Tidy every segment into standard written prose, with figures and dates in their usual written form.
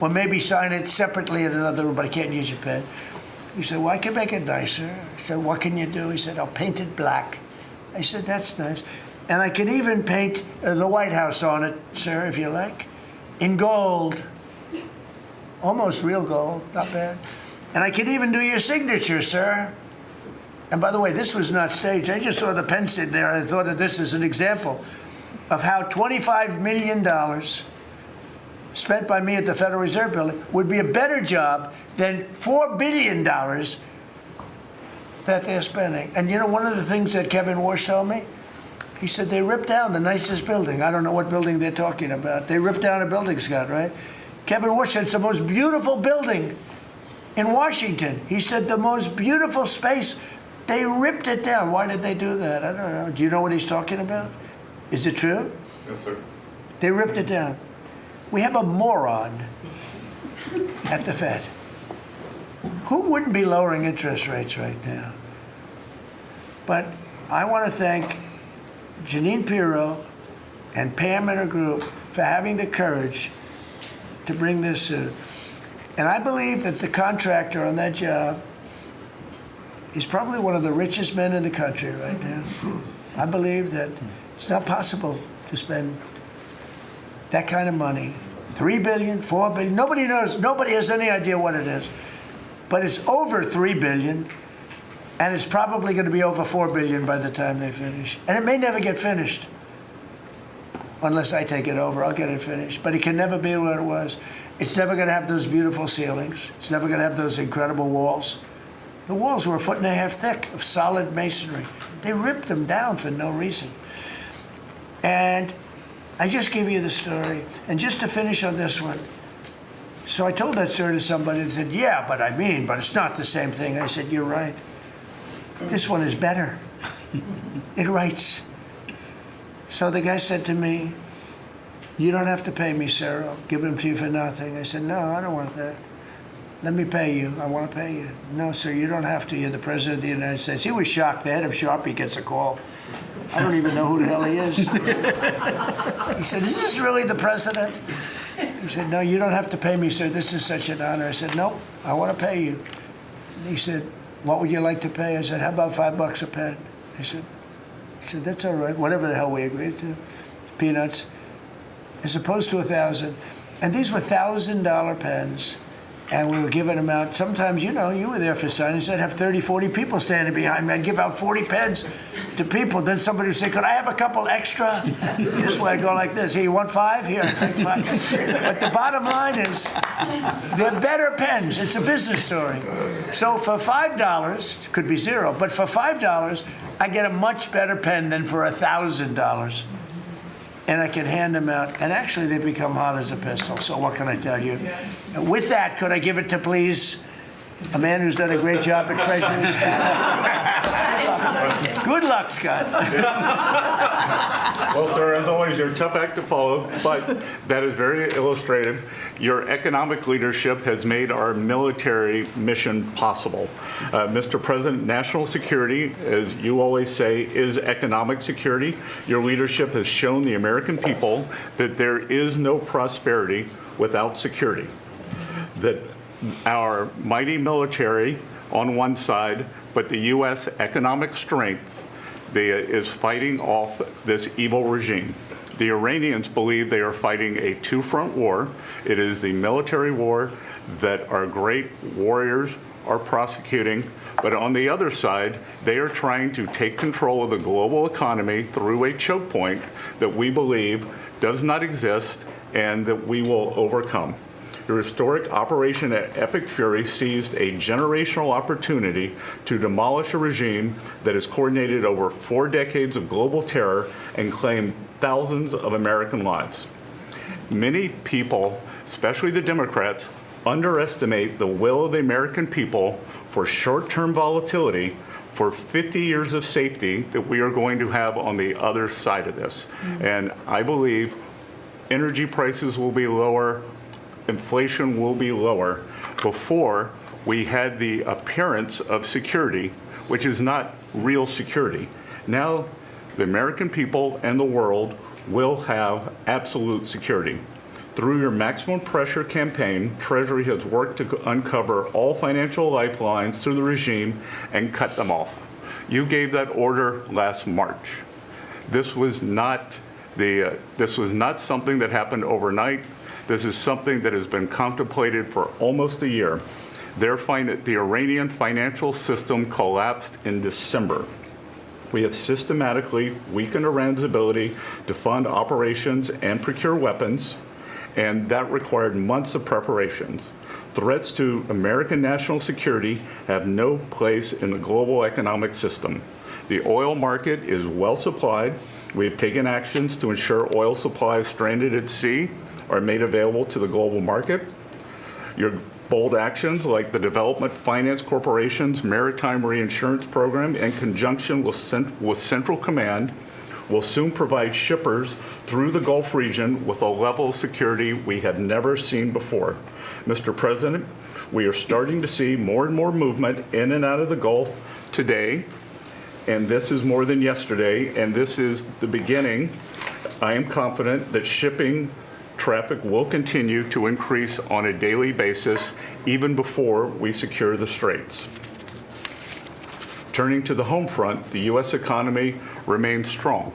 Or maybe sign it separately in another room, but I can't use your pen. He said, well, I can make it nicer. I said, what can you do? He said, I'll paint it black. I said, that's nice. And I can even paint the White House on it, sir, if you like, in gold. Almost real gold, not bad. And I can even do your signature, sir. And by the way, this was not staged. I just saw the pen sit there. I thought of this as an example of how $25 million spent by me at the Federal Reserve Building would be a better job than $4 billion that they're spending. And you know, one of the things that Kevin Walsh told me, he said they ripped down the nicest building. I don't know what building they're talking about. They ripped down a building, Scott, right? Kevin Walsh said it's the most beautiful building in Washington. He said the most beautiful space. They ripped it down. Why did they do that? I don't know. Do you know what he's talking about? Is it true? Yes, sir. They ripped it down. We have a moron at the Fed. Who wouldn't be lowering interest rates right now? But I want to thank Jeanine Pirro and Pam and her group for having the courage to bring this suit. And I believe that the contractor on that job is probably one of the richest men in the country right now. I believe that it's not possible to spend that kind of money. $3 billion, $4 billion, nobody knows, nobody has any idea what it is. But it's over $3 billion, and it's probably going to be over $4 billion by the time they finish. And it may never get finished. Unless I take it over, I'll get it finished. But it can never be what it was. It's never going to have those beautiful ceilings. It's never going to have those incredible walls. The walls were 1.5 feet thick of solid masonry. They ripped them down for no reason. And I just give you the story. And just to finish on this one, so I told that story to somebody and said, yeah, but it's not the same thing. I said, you're right. This one is better. It writes. So the guy said to me, you don't have to pay me, sir. I'll give them to you for nothing. I said, no, I don't want that. Let me pay you. I want to pay you. No, sir, you don't have to. You're the President of the United States. He was shocked. The head of Sharpie gets a call. I don't even know who the hell he is. He said, is this really the President? He said, no, you don't have to pay me, sir. This is such an honor. I said, no, I want to pay you. He said, what would you like to pay? I said, how about $5 a pen? He said, that's all right, whatever the hell we agreed to. Peanuts. As opposed to 1,000. And these were $1,000 pens. And we were giving them out. Sometimes, you know, you were there for signings. I'd have 30, 40 people standing behind me. I'd give out 40 pens to people. Then somebody would say, could I have a couple extra? This way, I'd go like this. Here, you want 5? Here, take 5. But the bottom line is, they're better pens. It's a business story. So for $5, could be 0, but for $5, I get a much better pen than for $1,000. And I can hand them out. And actually, they become hot as a pistol. So what can I tell you? With that, could I give it to, please, a man who's done a great job at Treasury, Scott? Good luck, Scott. Well, sir, as always, you're a tough act to follow, but that is very illustrative. Your economic leadership has made our military mission possible. Mr. President, national security, as you always say, is economic security. Your leadership has shown the American people that there is no prosperity without security. That our mighty military on one side, but the U.S. economic strength is fighting off this evil regime. The Iranians believe they are fighting a two-front war. It is the military war that our great warriors are prosecuting, but on the other side, they are trying to take control of the global economy through a choke point that we believe does not exist and that we will overcome. Your historic Operation Epic Fury seized a generational opportunity to demolish a regime that has coordinated over 4 decades of global terror and claimed thousands of American lives. Many people, especially the Democrats, underestimate the will of the American people for short-term volatility for 50 years of safety that we are going to have on the other side of this. And I believe energy prices will be lower, inflation will be lower before we had the appearance of security, which is not real security. Now, the American people and the world will have absolute security. Through your maximum pressure campaign, Treasury has worked to uncover all financial lifelines through the regime and cut them off. You gave that order last March. This was not something that happened overnight. This is something that has been contemplated for almost a year. The Iranian financial system collapsed in December. We have systematically weakened Iran's ability to fund operations and procure weapons, and that required months of preparations. Threats to American national security have no place in the global economic system. The oil market is well supplied. We have taken actions to ensure oil supplies stranded at sea are made available to the global market. Your bold actions like the Development Finance Corporation's Maritime Reinsurance Program in conjunction with Central Command will soon provide shippers through the Gulf region with a level of security we had never seen before. Mr. President, we are starting to see more and more movement in and out of the Gulf today, and this is more than yesterday, and this is the beginning. I am confident that shipping traffic will continue to increase on a daily basis, even before we secure the straits. Turning to the home front, the U.S. economy remains strong.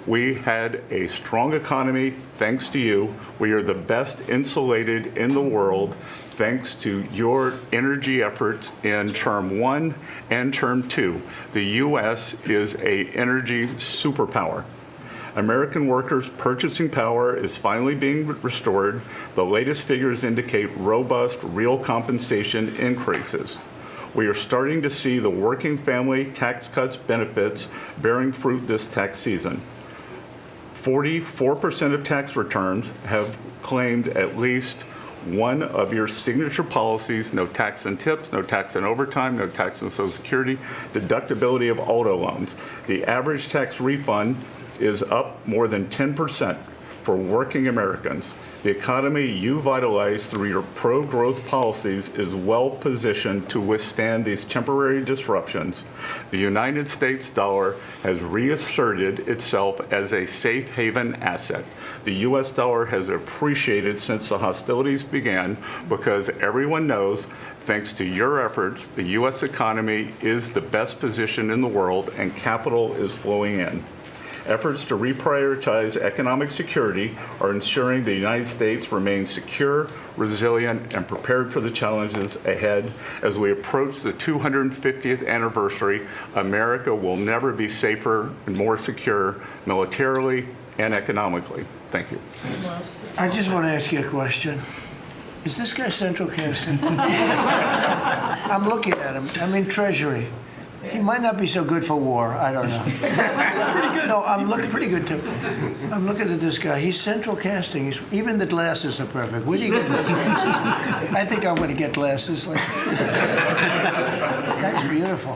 We had a strong economy thanks to you. We are the best insulated in the world thanks to your energy efforts in term 1 and term 2. The U.S. is an energy superpower. American workers' purchasing power is finally being restored. The latest figures indicate robust real compensation increases. We are starting to see the working family tax cuts benefits bearing fruit this tax season. 44% of tax returns have claimed at least one of your signature policies: no tax on tips, no tax on overtime, no tax on Social Security, deductibility of auto loans. The average tax refund is up more than 10% for working Americans. The economy you vitalized through your pro-growth policies is well positioned to withstand these temporary disruptions. The United States dollar has reasserted itself as a safe haven asset. The U.S. dollar has appreciated since the hostilities began because everyone knows, thanks to your efforts, the U.S. economy is the best position in the world and capital is flowing in. Efforts to reprioritize economic security are ensuring the United States remains secure, resilient, and prepared for the challenges ahead. As we approach the 250th anniversary, America will never be safer and more secure militarily and economically. Thank you. I just want to ask you a question. Is this guy central casting? I'm looking at him. I'm in Treasury. He might not be so good for war. I don't know. Pretty good. No, I'm looking pretty good too. I'm looking at this guy. He's central casting. Even the glasses are perfect. Where do you get those glasses? I think I'm going to get glasses. That's beautiful.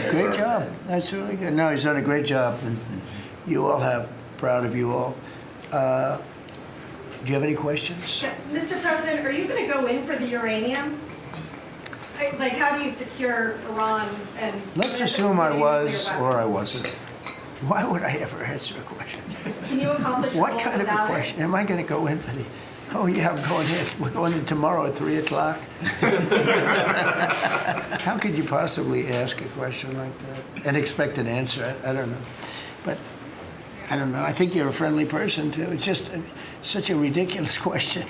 Great job. That's really good. No, he's done a great job, and you all have. Proud of you all. Do you have any questions? Yes, Mr. President, are you going to go in for the uranium? Like, how do you secure Iran and... Let's assume I was or I wasn't. Why would I ever answer a question? Can you accomplish your What goals kind of a without question? it? Am I going to go in for the... Oh, yeah, I'm going in. We're going in tomorrow at 3 o'clock. How could you possibly ask a question like that and expect an answer? I don't know. But I don't know. I think you're a friendly person, too. It's just such a ridiculous question.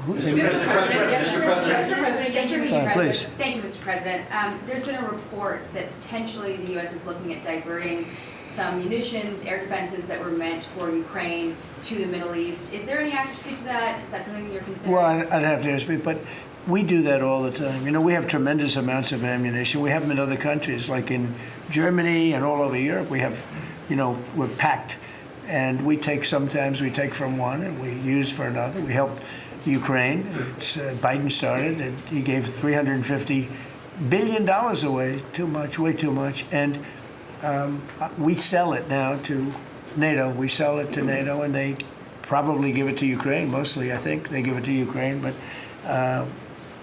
Mr. President, Please. Thank you, Mr. President. There's been a report that potentially the U.S. is looking at diverting some munitions, air defenses that were meant for Ukraine to the Middle East. Is there any accuracy to that? Is that something you're considering? Well, I'd have to ask me, but we do that all the time. You know, we have tremendous amounts of ammunition. We have them in other countries, like in Germany and all over Europe. We have, you know, we're packed. And sometimes we take from one and we use for another. We help Ukraine. Biden started, and he gave $350 billion away, way too much. And we sell it now to NATO. We sell it to NATO, and they probably give it to Ukraine, mostly, I think. They give it to Ukraine, but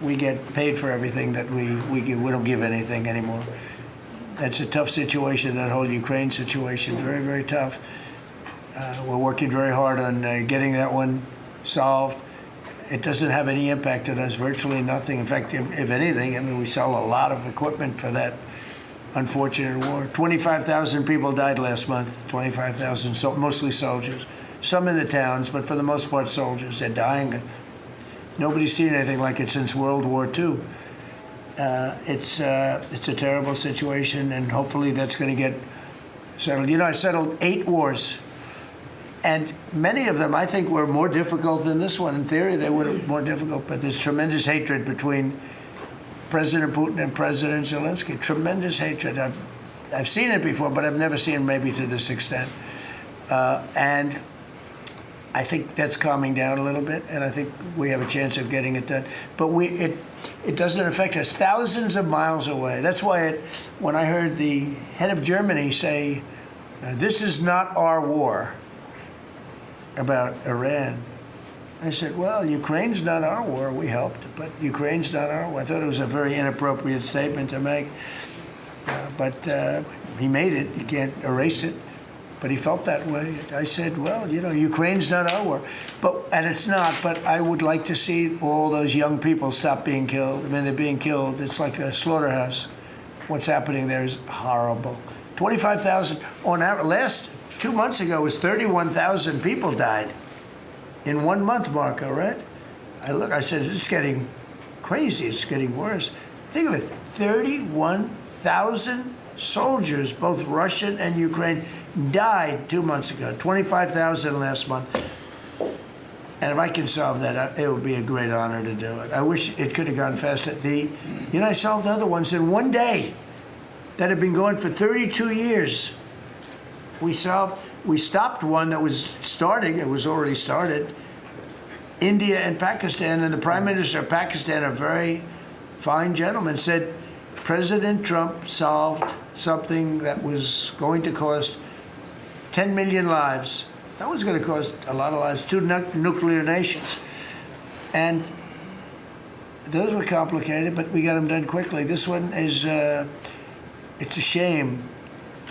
we get paid for everything that we give. We don't give anything anymore. That's a tough situation, that whole Ukraine situation, very, very tough. We're working very hard on getting that one solved. It doesn't have any impact on us, virtually nothing. In fact, if anything, I mean, we sell a lot of equipment for that unfortunate war. 25,000 people died last month, 25,000, so mostly soldiers. Some in the towns, but for the most part soldiers. They're dying. Nobody's seen anything like it since World War II. It's a terrible situation, and hopefully that's going to get settled. You know, I settled 8 wars, and many of them I think were more difficult than this one. In theory, they were more difficult, but there's tremendous hatred between President Putin and President Zelensky. Tremendous hatred. I've seen it before, but I've never seen it maybe to this extent. And I think that's calming down a little bit, and I think we have a chance of getting it done. But it doesn't affect us. Thousands of miles away. That's why when I heard the head of Germany say, "This is not our war," about Iran, I said, well, Ukraine's not our war. We helped, but Ukraine's not our war. I thought it was a very inappropriate statement to make, but he made it. You can't erase it. But he felt that way. I said, well, you know, Ukraine's not our war. And it's not, but I would like to see all those young people stop being killed. I mean, they're being killed. It's like a slaughterhouse. What's happening there is horrible. 25,000 on average. Last 2 months ago was 31,000 people died in 1 month, Marco, right? I said, it's getting crazy. It's getting worse. Think of it, 31,000 soldiers, both Russian and Ukraine, died 2 months ago, 25,000 last month. And if I can solve that, it would be a great honor to do it. I wish it could have gone faster. I solved other ones in 1 day that had been going for 32 years. We stopped one that was starting, it was already started, India and Pakistan, and the Prime Minister of Pakistan, a very fine gentleman, said President Trump solved something that was going to cost 10 million lives. That was going to cost a lot of lives, 2 nuclear nations. And those were complicated, but we got them done quickly. This one is, it's a shame.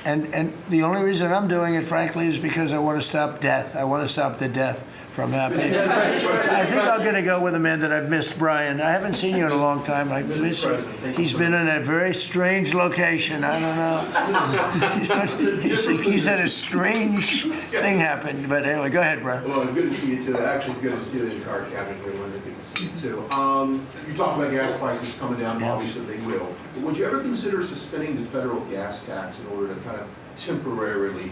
And the only reason I'm doing it, frankly, is because I want to stop death. I want to stop the death from happening. I think I'm going to go with a man that I've missed, Brian. I haven't seen you in a long time. I miss you. He's been in a very strange location. I don't know. He's had a strange thing happen. But anyway, go ahead, Brian. Well, good to see you too. Actually, good to see the entire cabinet here. Linda, good to see you too. You talked about gas prices coming down. Yeah. Obviously, they will. But would you ever consider suspending the federal gas tax in order to kind of temporarily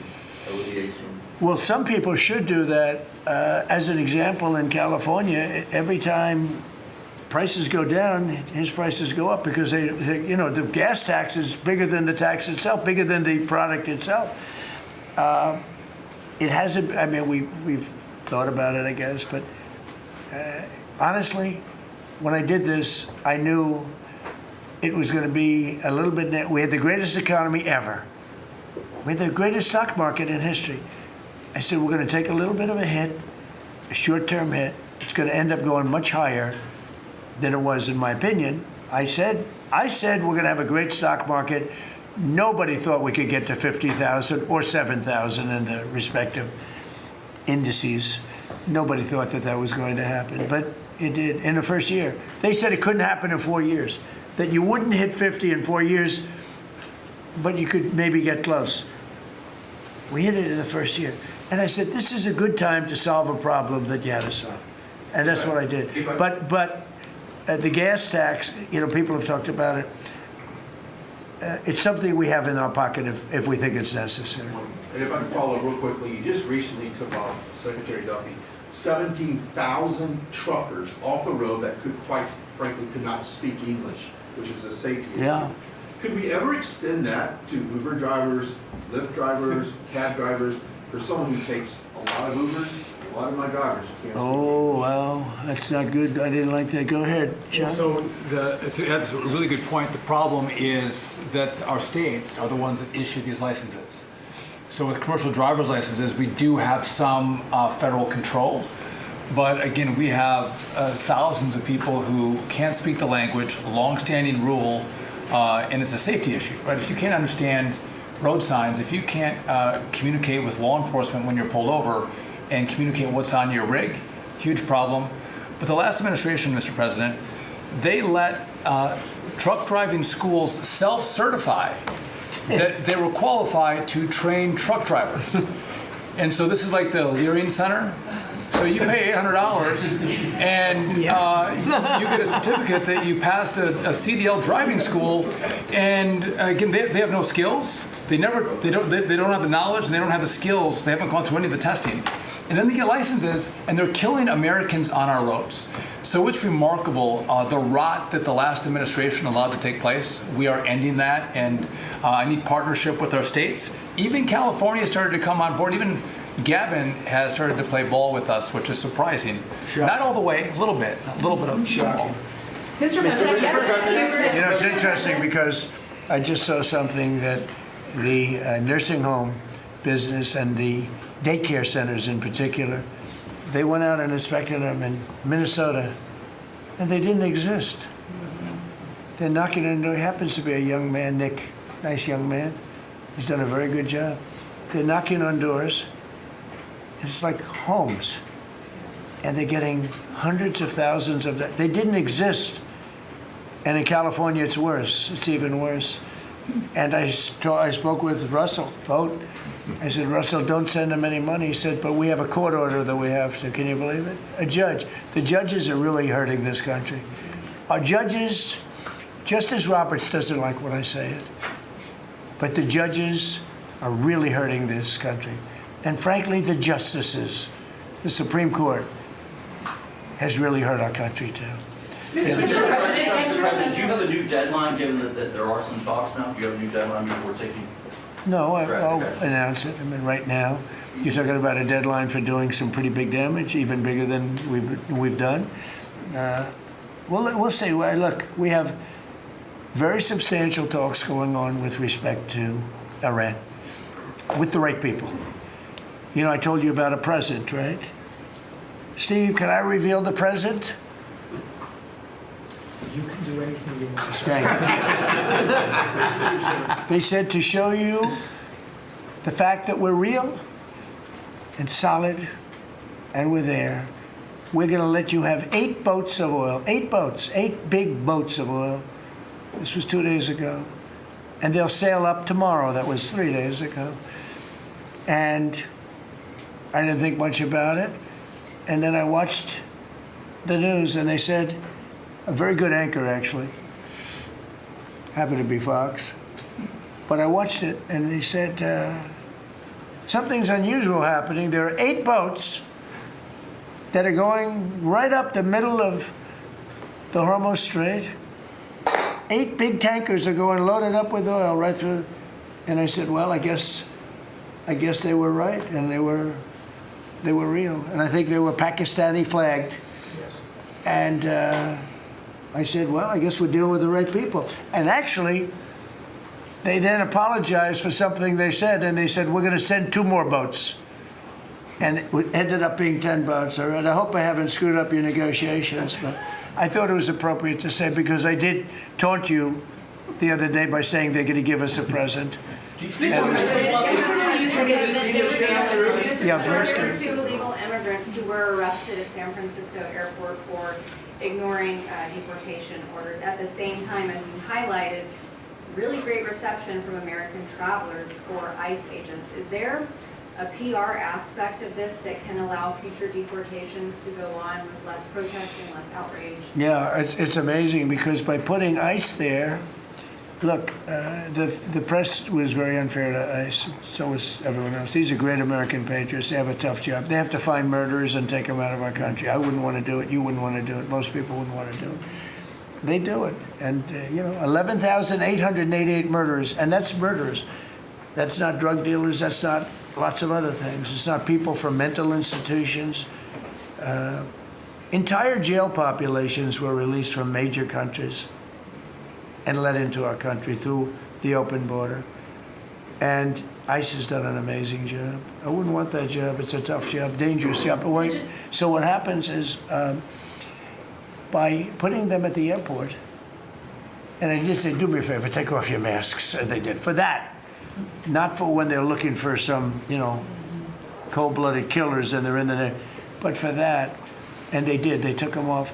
alleviate some? Well, some people should do that. As an example, in California, every time prices go down, his prices go up because the gas tax is bigger than the tax itself, bigger than the product itself. It hasn't. I mean, we've thought about it, I guess, but honestly, when I did this, I knew it was going to be a little bit. We had the greatest economy ever. We had the greatest stock market in history. I said, we're going to take a little bit of a hit, a short-term hit. It's going to end up going much higher than it was, in my opinion. I said we're going to have a great stock market. Nobody thought we could get to 50,000 or 7,000 in the respective indices. Nobody thought that was going to happen, but it did in the first year. They said it couldn't happen in 4 years, that you wouldn't hit 50 in 4 years, but you could maybe get close. We hit it in the first year. And I said, this is a good time to solve a problem that you had to solve. And that's what I did. But the gas tax, people have talked about it. It's something we have in our pocket if we think it's necessary. And if I can follow real quickly, you just recently took off, Secretary Duffy, 17,000 truckers off the road that quite frankly could not speak English, which is a safety issue. Yeah. Could we ever extend that to Uber drivers, Lyft drivers, cab drivers, for someone who takes a lot of Ubers? A lot of my drivers can't speak Oh, wow, that's not good. I didn't like that. Go ahead, John. So that's a really good point. The problem is that our states are the ones that issue these licenses. So with commercial driver's licenses, we do have some federal control. But again, we have thousands of people who can't speak the language, long-standing rule, and it's a safety issue, right? If you can't understand road signs, if you can't communicate with law enforcement when you're pulled over and communicate what's on your rig, huge problem. But the last administration, Mr. President, they let truck driving schools self-certify that they were qualified to train truck drivers. And so this is like the Leering Center. So you pay $800 and you get a certificate that you passed a CDL driving school. And again, they have no skills. They don't have the knowledge. And they don't have the skills. They haven't gone through any of the testing. And then they get licenses, and they're killing Americans on our roads. So it's remarkable the rot that the last administration allowed to take place. We are ending that, and I need partnership with our states. Even California started to come on board. Even Gavin has started to play ball with us, which is surprising. Not all the way, a little bit of shocking. Mr. President, You know, it's interesting because I just saw something that the nursing home business and the daycare centers in particular, they went out and inspected them in Minnesota, and they didn't exist. They're knocking on the door. He happens to be a young man, Nick, nice young man. He's done a very good job. They're knocking on doors. It's like homes. And they're getting hundreds of thousands of that. They didn't exist. And in California, it's worse. It's even worse. And I spoke with Russell Vogt. I said, Russell, don't send them any money. He said, but we have a court order that we have to. Can you believe it? A judge. The judges are really hurting this country. Our judges, Justice Roberts doesn't like when I say it, but the judges are really hurting this country. And frankly, the justices, the Supreme Court, has really hurt our country too. Mr. President, do you have a new deadline, given that there are some talks now? Do you have a new deadline before taking? No, I'll announce it. I mean, right now, you're talking about a deadline for doing some pretty big damage, even bigger than we've done. We'll see. Look, we have very substantial talks going on with respect to Iran, with the right people. You know, I told you about a present, right? Steve, can I reveal the present? You can do anything you want to say. Thank you. They said to show you the fact that we're real and solid and we're there, we're going to let you have 8 boats of oil, 8 boats, 8 big boats of oil. This was 2 days ago. And they'll sail up tomorrow. That was 3 days ago. And I didn't think much about it. And then I watched the news, and they said, a very good anchor, actually, happened to be Fox. But I watched it, and he said, something's unusual happening. There are 8 boats that are going right up the middle of the Hormuz Strait. 8 big tankers are going loaded up with oil right through. And I said, well, I guess they were right, and they were real. And I think they were Pakistani flagged. Yes. And I said, well, I guess we're dealing with the right people. And actually, they then apologized for something they said, and they said, we're going to send 2 more boats. And it ended up being 10 boats. All right, I hope I haven't screwed up your negotiations, but I thought it was appropriate to say, because I did taunt you the other day by saying they're going to give us a present. Yeah, there were 2 illegal immigrants who were arrested at San Francisco airport for ignoring deportation orders. At the same time, as you highlighted, really great reception from American travelers for ICE agents. Is there a PR aspect of this that can allow future deportations to go on with less protesting, less outrage? Yeah, it's amazing, because by putting ICE there, look, the press was very unfair to ICE. So was everyone else. These are great American patriots. They have a tough job. They have to find murderers and take them out of our country. I wouldn't want to do it. You wouldn't want to do it. Most people wouldn't want to do it. They do it. And, 11,888 murderers. And that's murderers. That's not drug dealers. That's not lots of other things. It's not people from mental institutions. Entire jail populations were released from major countries and let into our country through the open border. And ICE has done an amazing job. I wouldn't want that job. It's a tough job, dangerous job. So what happens is, by putting them at the airport, and I just said, do me a favor, take off your masks. And they did. For that, not for when they're looking for some, cold-blooded killers and they're in the, but for that, and they did. They took them off,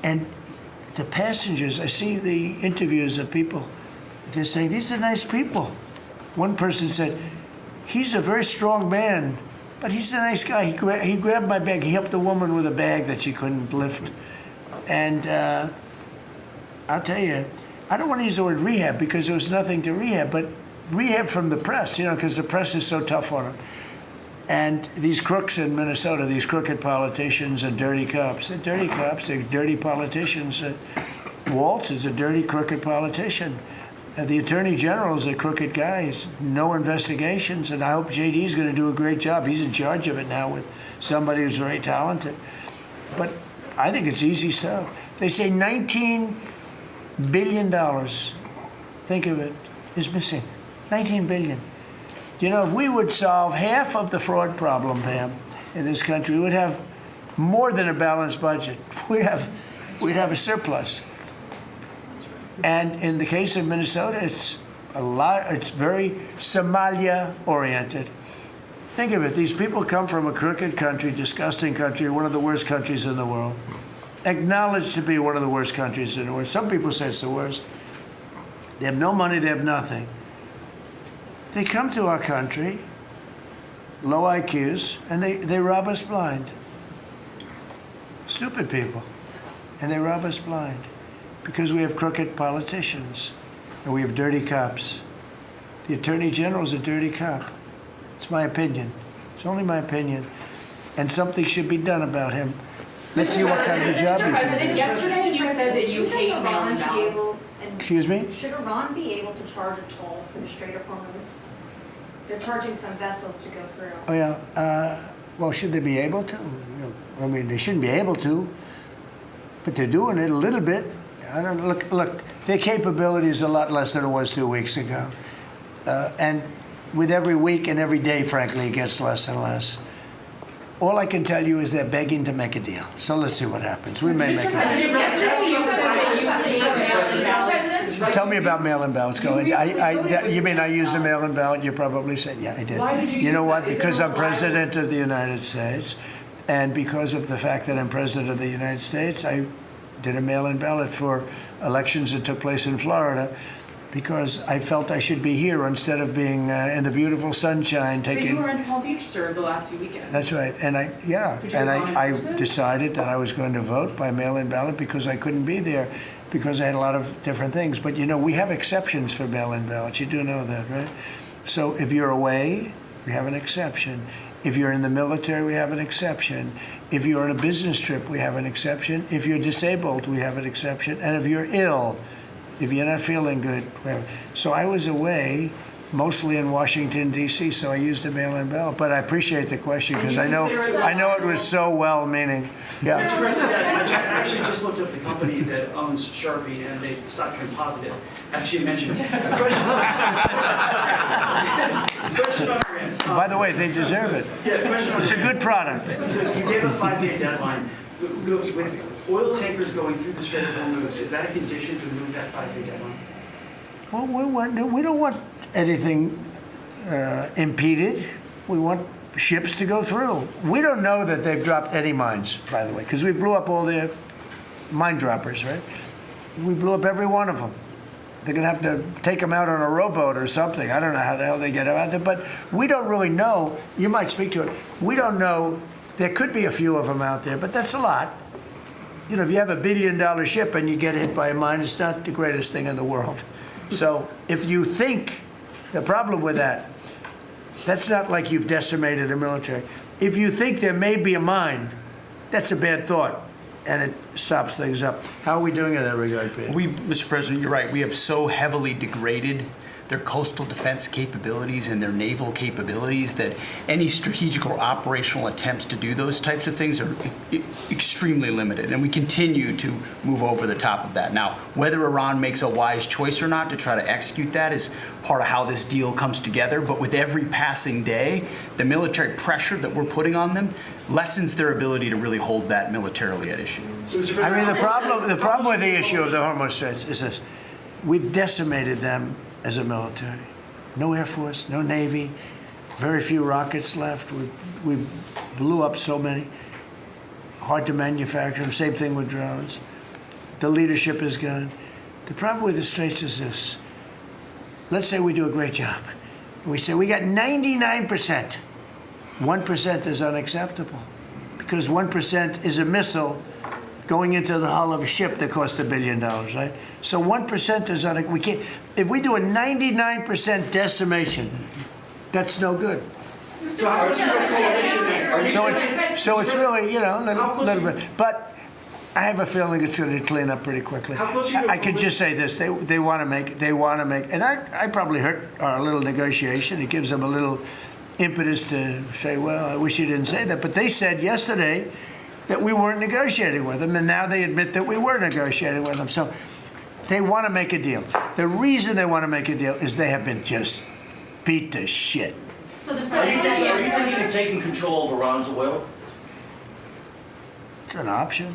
and the passengers. I see the interviews of people. They're saying these are nice people. One person said, "He's a very strong man, but he's a nice guy. He grabbed my bag. He helped a woman with a bag that she couldn't lift." And I'll tell you, I don't want to use the word rehab because there was nothing to rehab, but rehab from the press, because the press is so tough on them. And these crooks in Minnesota, these crooked politicians and dirty cops. They're dirty cops, they're dirty politicians. Waltz is a dirty, crooked politician. The Attorney General is a crooked guy. He's no investigations, and I hope JD's going to do a great job. He's in charge of it now with somebody who's very talented. But I think it's easy stuff. They say $19 billion, think of it, is missing. $19 billion. If we would solve half of the fraud problem, Pam, in this country, we would have more than a balanced budget. We'd have a surplus. And in the case of Minnesota, it's very Somalia-oriented. Think of it. These people come from a crooked country, disgusting country, one of the worst countries in the world. Acknowledged to be one of the worst countries in the world. Some people say it's the worst. They have no money, they have nothing. They come to our country, low IQs, and they rob us blind. Stupid people. And they rob us blind because we have crooked politicians and we have dirty cops. The Attorney General is a dirty cop. It's my opinion. It's only my opinion. And something should be done about him. Let's see what kind of job he Mr. can President, do. yesterday you said that you hate mail-in ballots. Excuse me? Should Iran be able to charge a toll for the Strait of Hormuz? They're charging some vessels to go through. Oh, yeah. Well, should they be able to? I mean, they shouldn't be able to, but they're doing it a little bit. I don't look. Their capability is a lot less than it was 2 weeks ago, and with every week and every day, frankly, it gets less and less. All I can tell you is they're begging to make a deal. So let's see what happens. We may make a deal. Yesterday you said that you hate mail-in ballots. Tell me about mail-in ballots. Go ahead. You mean I used a mail-in ballot? You probably said, yeah, I did. Why did you You know use what? that? Is Because it I'm reliable? president of the United States, and because of the fact that I'm president of the United States, I did a mail-in ballot for elections that took place in Florida, because I felt I should be here instead of being in the beautiful sunshine But you taking. were in Palm Beach, sir, the last few weekends. That's right, and Could you have gone in I person? decided that I was going to vote by mail-in ballot because I couldn't be there, because I had a lot of different things. But we have exceptions for mail-in ballots. You do know that, right? So if you're away, we have an exception. If you're in the military, we have an exception. If you're on a business trip, we have an exception. If you're disabled, we have an exception. And if you're ill, if you're not feeling good, we have. So I was away, mostly in Washington, D.C., so I used a mail-in ballot. But I appreciate the question because I know it was so well-meaning. Yeah. Mr. President, I actually just looked up the company that owns Sharpie, and they stock turned positive after you mentioned it. Question on your end. By the way, they deserve it. Yeah, question on It's a your end. good product. So you gave a 5-day deadline. With oil tankers going through the Strait of Hormuz, is that a condition to move that 5-day deadline? Well, we don't want anything impeded. We want ships to go through. We don't know that they've dropped any mines, by the way, because we blew up all their mine droppers, right? We blew up every one of them. They're going to have to take them out on a rowboat or something. I don't know how the hell they get them out there, but we don't really know. You might speak to it. We don't know. There could be a few of them out there, but that's a lot. If you have $1 billion ship and you get hit by a mine, it's not the greatest thing in the world. So if you think, the problem with that, that's not like you've decimated a military. If you think there may be a mine, that's a bad thought, and it stops things up. How are we doing in that regard, Peter? Mr. President, you're right. We have so heavily degraded their coastal defense capabilities and their naval capabilities that any strategic or operational attempts to do those types of things are extremely limited. And we continue to move over the top of that. Now, whether Iran makes a wise choice or not to try to execute that is part of how this deal comes together. But with every passing day, the military pressure that we're putting on them lessens their ability to really hold that militarily at issue. I mean, the problem with the issue of the Hormuz Straits is this. We've decimated them as a military. no Air Force, no Navy, very few rockets left. We blew up so many. Hard to manufacture them. Same thing with drones. The leadership is gone. The problem with the Straits is this. Let's say we do a great job. We say we got 99%. 1% is unacceptable because 1% is a missile going into the hull of a ship that costs $1 billion, right? So 1% is we can't. If we do a 99% decimation, that's no good. So how is your coalition then? Are you So it's really, a little bit. But I have a feeling it's going to clean up pretty quickly. How close are you to I could just say this: they want to make, and I probably hurt our little negotiation. It gives them a little impetus to say, well, I wish you didn't say that. But they said yesterday that we weren't negotiating with them, and now they admit that we were negotiating with them. So they want to make a deal. The reason they want to make a deal is they have been just beat to shit. So are you thinking of taking control of Iran's oil? It's an option.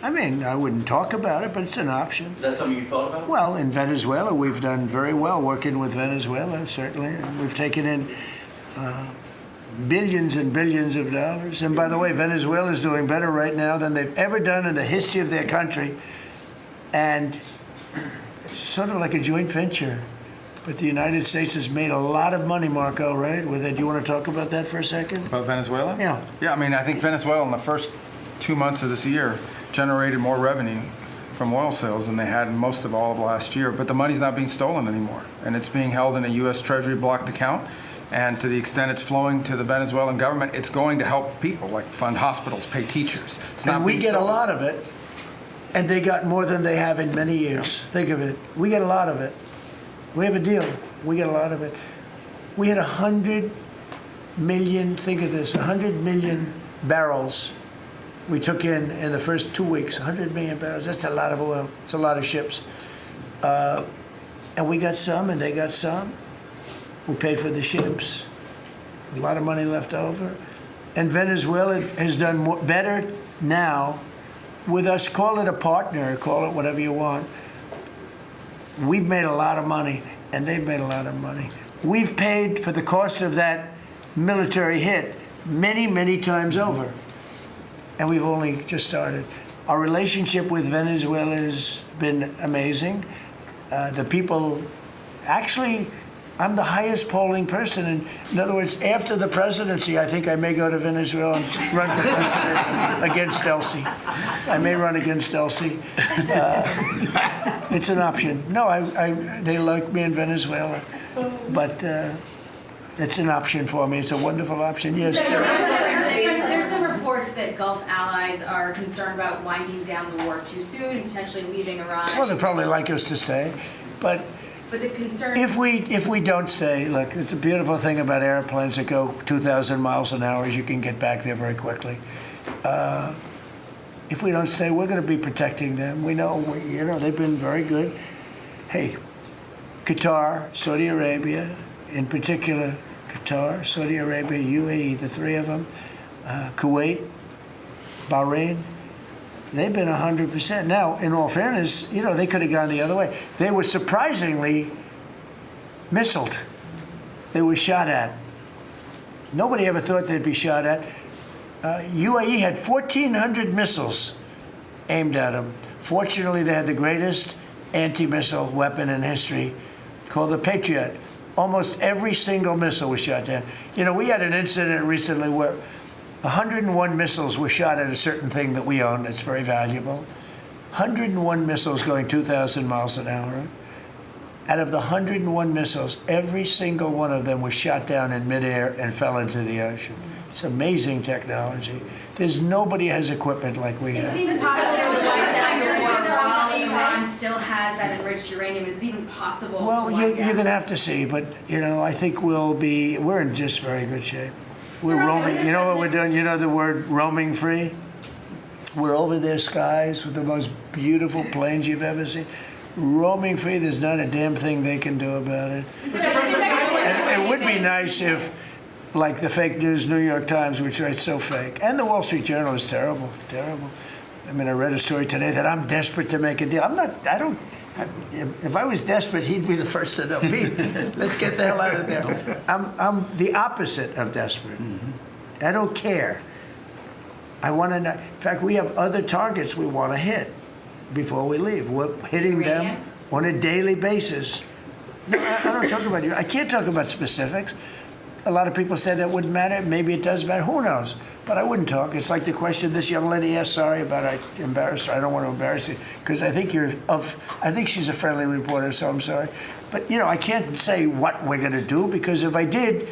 I mean, I wouldn't talk about it, but it's an option. Is that something you thought about? Well, in Venezuela, we've done very well working with Venezuela, certainly. And we've taken in billions and billions of dollars. And by the way, Venezuela is doing better right now than they've ever done in the history of their country. And it's sort of like a joint venture. But the United States has made a lot of money, Marco, right? With it. Do you want to talk about that for a second? About Venezuela? Yeah. Yeah, I mean, I think Venezuela in the first 2 months of this year generated more revenue from oil sales than they had most of all of last year. But the money's not being stolen anymore. And it's being held in a U.S. Treasury blocked account. And to the extent it's flowing to the Venezuelan government, it's going to help people, like fund hospitals, pay teachers. It's not and we being get stolen. a lot of it. And they got more than they have in many years. Think of it. We get a lot of it. We have a deal. We get a lot of it. We had 100 million, think of this, 100 million barrels we took in the first 2 weeks. 100 million barrels. That's a lot of oil. It's a lot of ships. And we got some and they got some. We paid for the ships. A lot of money left over. And Venezuela has done better now with us. Call it a partner, call it whatever you want. We've made a lot of money, and they've made a lot of money. We've paid for the cost of that military hit many, many times over. And we've only just started. Our relationship with Venezuela has been amazing. The people, actually, I'm the highest polling person. In other words, after the presidency, I think I may go to Venezuela and run for president against Elsie. I may run against Elsie. It's an option. No, they like me in Venezuela, but it's an option for me. It's a wonderful option. Yes. There's some reports that Gulf allies are concerned about winding down the war too soon and potentially leaving Iran. Well, they probably like us to stay, but the concern. If we don't stay, look, it's a beautiful thing about airplanes that go 2,000 miles an hour is you can get back there very quickly. If we don't stay, we're going to be protecting them. We know, they've been very good. Hey, Qatar, Saudi Arabia, in particular, Qatar, Saudi Arabia, UAE, the three of them, Kuwait, Bahrain. They've been 100%. Now, in all fairness, they could have gone the other way. They were surprisingly missiled. They were shot at. Nobody ever thought they'd be shot at. UAE had 1,400 missiles aimed at them. Fortunately, they had the greatest anti-missile weapon in history called the Patriot. Almost every single missile was shot down. We had an incident recently where 101 missiles were shot at a certain thing that we own that's very valuable. 101 missiles going 2,000 miles an hour. Out of the 101 missiles, every single one of them was shot down in midair and fell into the ocean. It's amazing technology. There's nobody has equipment like we have. Is it even possible while Iran still has that enriched uranium? Is it even possible? Well, you're going to have to see, but I think we're in just very good shape. We're roaming. You know what we're doing? You know the word roaming free? We're over their skies with the most beautiful planes you've ever seen. Roaming free, there's not a damn thing they can do about it. And it would be nice if, like the fake news New York Times, which writes so fake, and the Wall Street Journal is terrible, terrible. I mean, I read a story today that I'm desperate to make a deal. If I was desperate, he'd be the first to know. Pete, let's get the hell out of there. I'm the opposite of desperate. I don't care. I want to know. In fact, we have other targets we want to hit before we leave. We're hitting them on a daily basis. No, I don't talk about you. I can't talk about specifics. A lot of people say that wouldn't matter. Maybe it does matter. Who knows? But I wouldn't talk. It's like the question this young lady asked. Sorry about I embarrassed her. I don't want to embarrass you because I think I think she's a friendly reporter, so I'm sorry. But I can't say what we're going to do because if I did,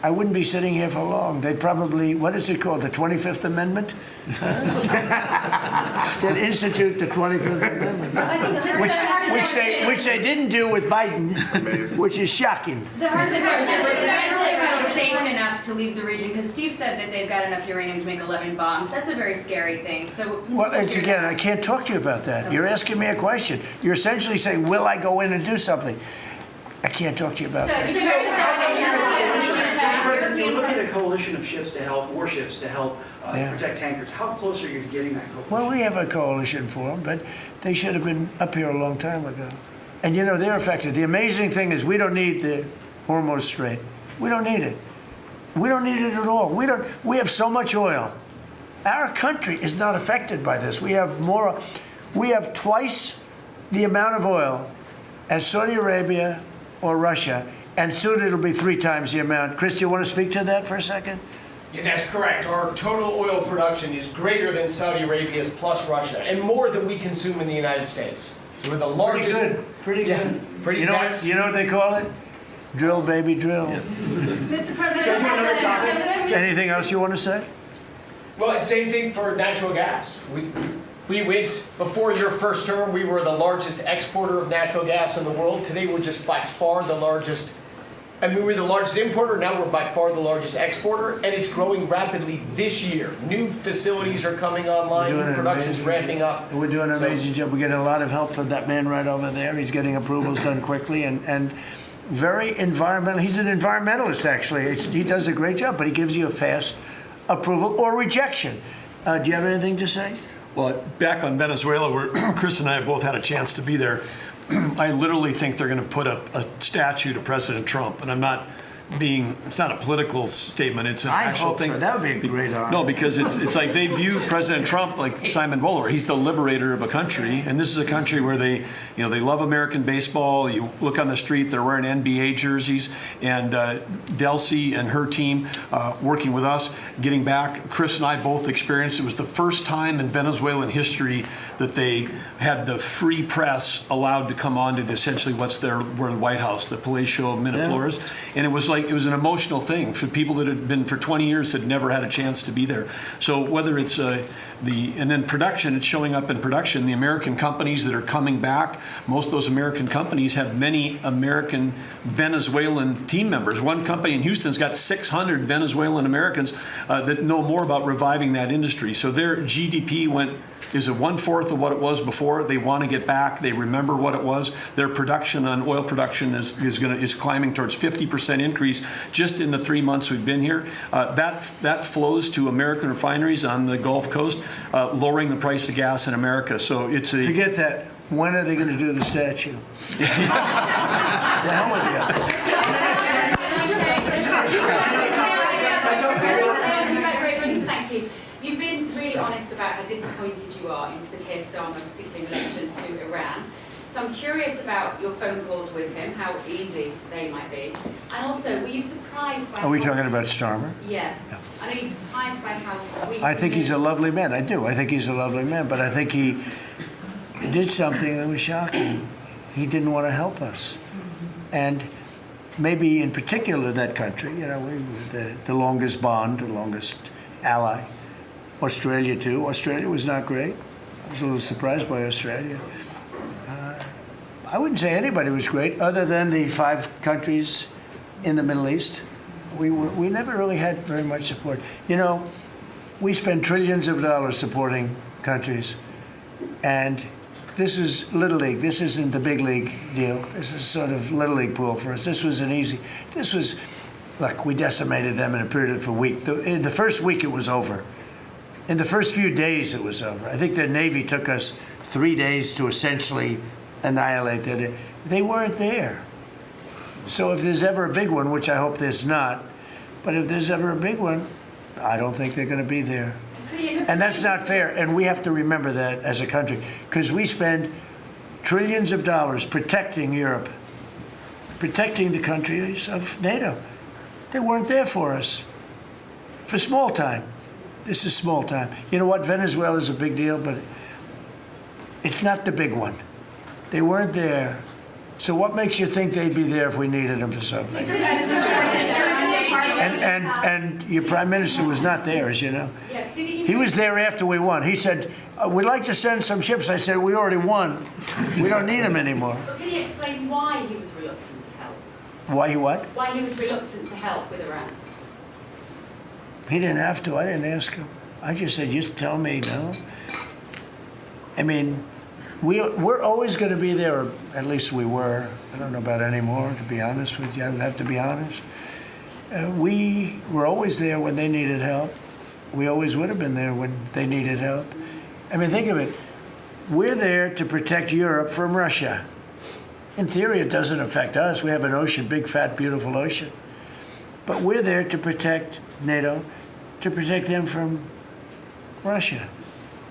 I wouldn't be sitting here for long. They'd probably, what is it called, the 25th Amendment? They'd institute the 25th Amendment, which they didn't do with Biden, which is shocking. The hardest part is Venezuela safe enough to leave the region because Steve said that they've got enough uranium to make 11 bombs. That's a very scary thing. So, well, it's again, I can't talk to you about that. You're asking me a question. You're essentially saying, will I go in and do something? I can't talk to you about that. You're looking at a coalition of ships to help, warships to help protect tankers. How close are you to getting that coalition? Well, we have a coalition for them, but they should have been up here a long time ago. And they're affected. The amazing thing is we don't need the Hormuz Strait. We don't need it. We don't need it at all. We have so much oil. Our country is not affected by this. We have twice the amount of oil as Saudi Arabia or Russia, and soon it'll be 3 times the amount. Chris, do you want to speak to that for a second? Yeah, that's correct. Our total oil production is greater than Saudi Arabia's plus Russia, and more than we consume in the United States. So we're the largest. Pretty good. Yeah, pretty. You know what they call it? Drill, baby, drill. Mr. President, Anything else you want to say? Well, it's same thing for natural gas. We went, before your first term, we were the largest exporter of natural gas in the world. Today, we're just by far the largest. I mean, we're the largest importer. Now we're by far the largest exporter, and it's growing rapidly this year. New facilities are coming online. New production's ramping up. We're doing an amazing job. We're getting a lot of help from that man right over there. He's getting approvals done quickly and very environmental. He's an environmentalist, actually. He does a great job, but he gives you a fast approval or rejection. Do you have anything to say? Well, back on Venezuela, where Chris and I have both had a chance to be there, I literally think they're going to put up a statue to President Trump. And it's not a political statement, it's an actual thing. So. That would be a great honor. No, because it's like they view President Trump like Simon Bolivar. He's the liberator of a country, and this is a country where they love American baseball. You look on the street, they're wearing NBA jerseys, and Delcy and her team working with us, getting back. Chris and I both experienced it was the first time in Venezuelan history that they had the free press allowed to come on to essentially where the White House, the Palacio Miraflores, and it was an emotional thing for people that had been for 20 years had never had a chance to be there. So whether it's and then production, it's showing up in production. The American companies that are coming back, most of those American companies have many American Venezuelan team members. One company in Houston's got 600 Venezuelan Americans that know more about reviving that industry. So their GDP is a 1/4 of what it was before. They want to get back. They remember what it was. Their production on oil production is climbing towards 50% increase just in the 3 months we've been here. That flows to American refineries on the Gulf Coast, lowering the price of gas in America. So it's a forget that. When are they going to do the statue? The hell with you. Thank you. You've been really honest about how disappointed you are in Sir Keir Starmer, particularly in relation to Iran. So I'm curious about your phone calls with him, how easy they might be. And also, were you surprised by... Are we talking about Starmer? Yes. And are you surprised by how weak... I think he's a lovely man. I do. I think he's a lovely man. But I think he did something that was shocking. He didn't want to help us. And maybe in particular that country, we were the longest bond, the longest ally. Australia, too. Australia was not great. I was a little surprised by Australia. I wouldn't say anybody was great other than the 5 countries in the Middle East. We never really had very much support. We spend trillions of dollars supporting countries, and this is Little League. This isn't the big league deal. This is sort of Little League pool for us. Look, we decimated them in a period of a week. The first week it was over. In the first few days, it was over. I think the Navy took us 3 days to essentially annihilate it. They weren't there. So if there's ever a big one, which I hope there's not, but if there's ever a big one, I don't think they're going to be there. And that's not fair. And we have to remember that as a country, because we spend trillions of dollars protecting Europe, protecting the countries of NATO. They weren't there for us. For small time. This is small time. You know what? Venezuela is a big deal, but it's not the big one. They weren't there. So what makes you think they'd be there if we needed them for something? And your prime minister was not there, as you know. He was there after we won. He said, we'd like to send some ships. I said, we already won. We don't need them anymore. But can you explain why he was reluctant to help? Why he what? Why he was reluctant to help with Iran? He didn't have to. I didn't ask him. I just said, just tell me no. I mean, we're always going to be there, or at least we were. I don't know about anymore, to be honest with you. I would have to be honest. We were always there when they needed help. We always would have been there when they needed help. I mean, think of it. We're there to protect Europe from Russia. In theory, it doesn't affect us. We have an ocean, big, fat, beautiful ocean. But we're there to protect NATO, to protect them from Russia.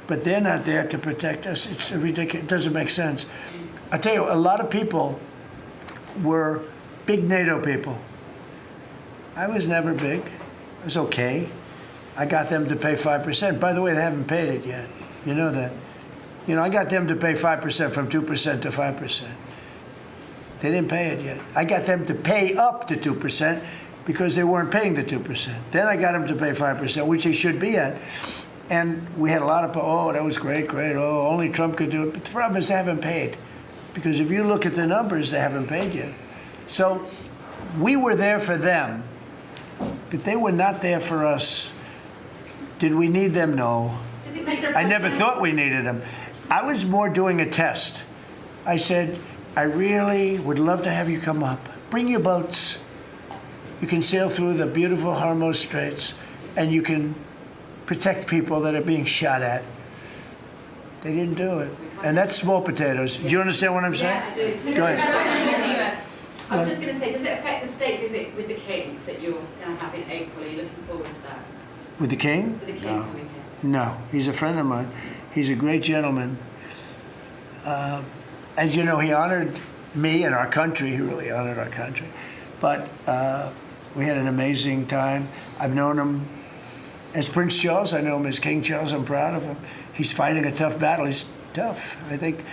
But they're not there to protect us. It's ridiculous. It doesn't make sense. I tell you, a lot of people were big NATO people. I was never big. I was okay. I got them to pay 5%. By the way, they haven't paid it yet. You know that. You know, I got them to pay 5% from 2% to 5%. They didn't pay it yet. I got them to pay up to 2% because they weren't paying the 2%. Then I got them to pay 5%, which they should be at. And we had a lot of, oh, that was great, great. Oh, only Trump could do it. But the problem is they haven't paid. Because if you look at the numbers, they haven't paid yet. So we were there for them, but they were not there for us. Did we need them? No. I never thought we needed them. I was more doing a test. I said, I really would love to have you come up. Bring your boats. You can sail through the beautiful Hormuz Straits, and you can protect people that are being shot at. They didn't do it. And that's small potatoes. Do you understand what I'm saying? Yeah, I do. Go ahead. I was just going to say, does it affect the state visit with the King that you're going to have in April? Are you looking forward to that? With the King? With the King No. coming here? No, he's a friend of mine. He's a great gentleman. As you know, he honored me and our country. He really honored our country. But we had an amazing time. I've known him as Prince Charles. I know him as King Charles. I'm proud of him. He's fighting a tough battle. He's tough. I think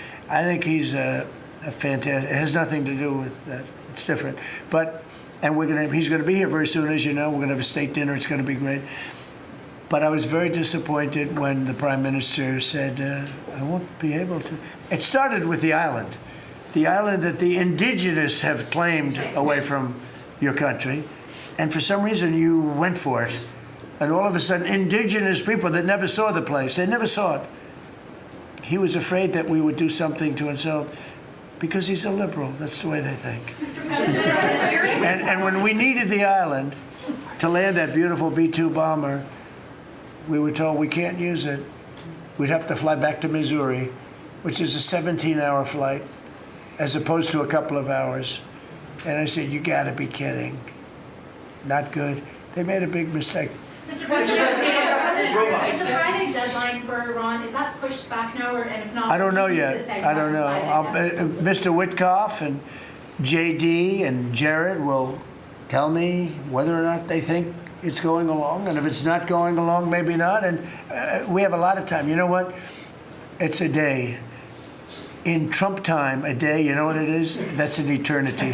he's a fantastic. It has nothing to do with that. It's different. But he's going to be here very soon, as you know. We're going to have a state dinner. It's going to be great. But I was very disappointed when the Prime Minister said, I won't be able to. It started with the island that the indigenous have claimed away from your country. And for some reason, you went for it. And all of a sudden, indigenous people that never saw the place, they never saw it. He was afraid that we would do something to insult, because he's a liberal. That's the way they think. And when we needed the island to land that beautiful B-2 bomber, we were told we can't use it. We'd have to fly back to Missouri, which is a 17-hour flight, as opposed to a couple of hours. And I said, you gotta be kidding. Not good. They made a big mistake. Mr. President, is the Friday deadline for Iran, is that pushed back now, or, and if not? I don't know yet. I don't know. Mr. Witkoff and JD and Jared will tell me whether or not they think it's going along, and if it's not going along, maybe not. And we have a lot of time. You know what? It's a day. In Trump time, a day, you know what it is? That's an eternity.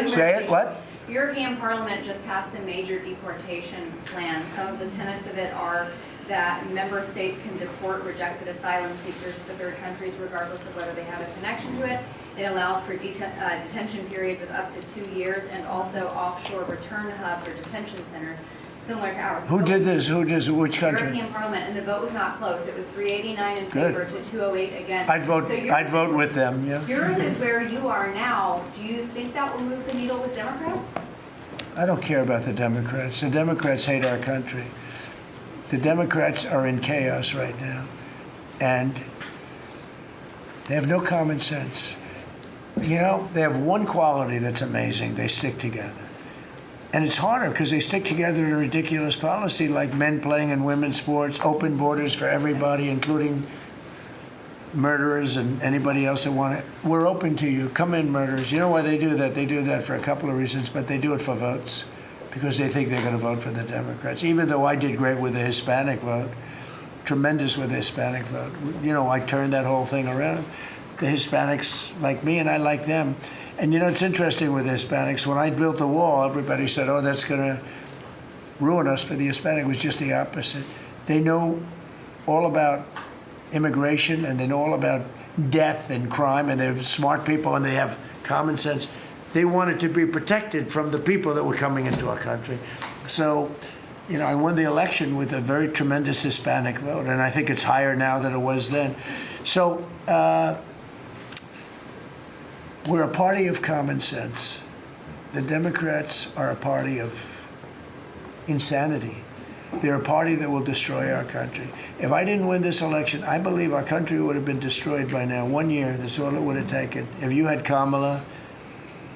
Say it, what? European Parliament just passed a major deportation plan. Some of the tenets of it are that member states can deport rejected asylum seekers to third countries regardless of whether they have a connection to it. It allows for detention periods of up to 2 years, and also offshore return hubs or detention centers similar to our. Who did this? Which country? European Parliament, and the vote was not close. It was 389 in favor to 208 against. I'd vote with them, yeah. Europe is where you are now. Do you think that will move the needle with Democrats? I don't care about the Democrats. The Democrats hate our country. The Democrats are in chaos right now, and they have no common sense. You know, they have one quality that's amazing. They stick together. And it's harder because they stick together in a ridiculous policy like men playing in women's sports, open borders for everybody, including murderers and anybody else that want it. We're open to you. Come in, murderers. You know why they do that? They do that for a couple of reasons, but they do it for votes because they think they're going to vote for the Democrats. Even though I did great with the Hispanic vote, tremendous with the Hispanic vote. You know, I turned that whole thing around. The Hispanics like me, and I like them. And you know, it's interesting with the Hispanics. When I built the wall, everybody said, oh, that's going to ruin us for the Hispanic. It was just the opposite. They know all about immigration, and they know all about death and crime, and they're smart people, and they have common sense. They wanted to be protected from the people that were coming into our country. So, you know, I won the election with a very tremendous Hispanic vote, and I think it's higher now than it was then. So we're a party of common sense. The Democrats are a party of insanity. They're a party that will destroy our country. If I didn't win this election, I believe our country would have been destroyed by now. 1 year, that's all it would have taken. If you had Kamala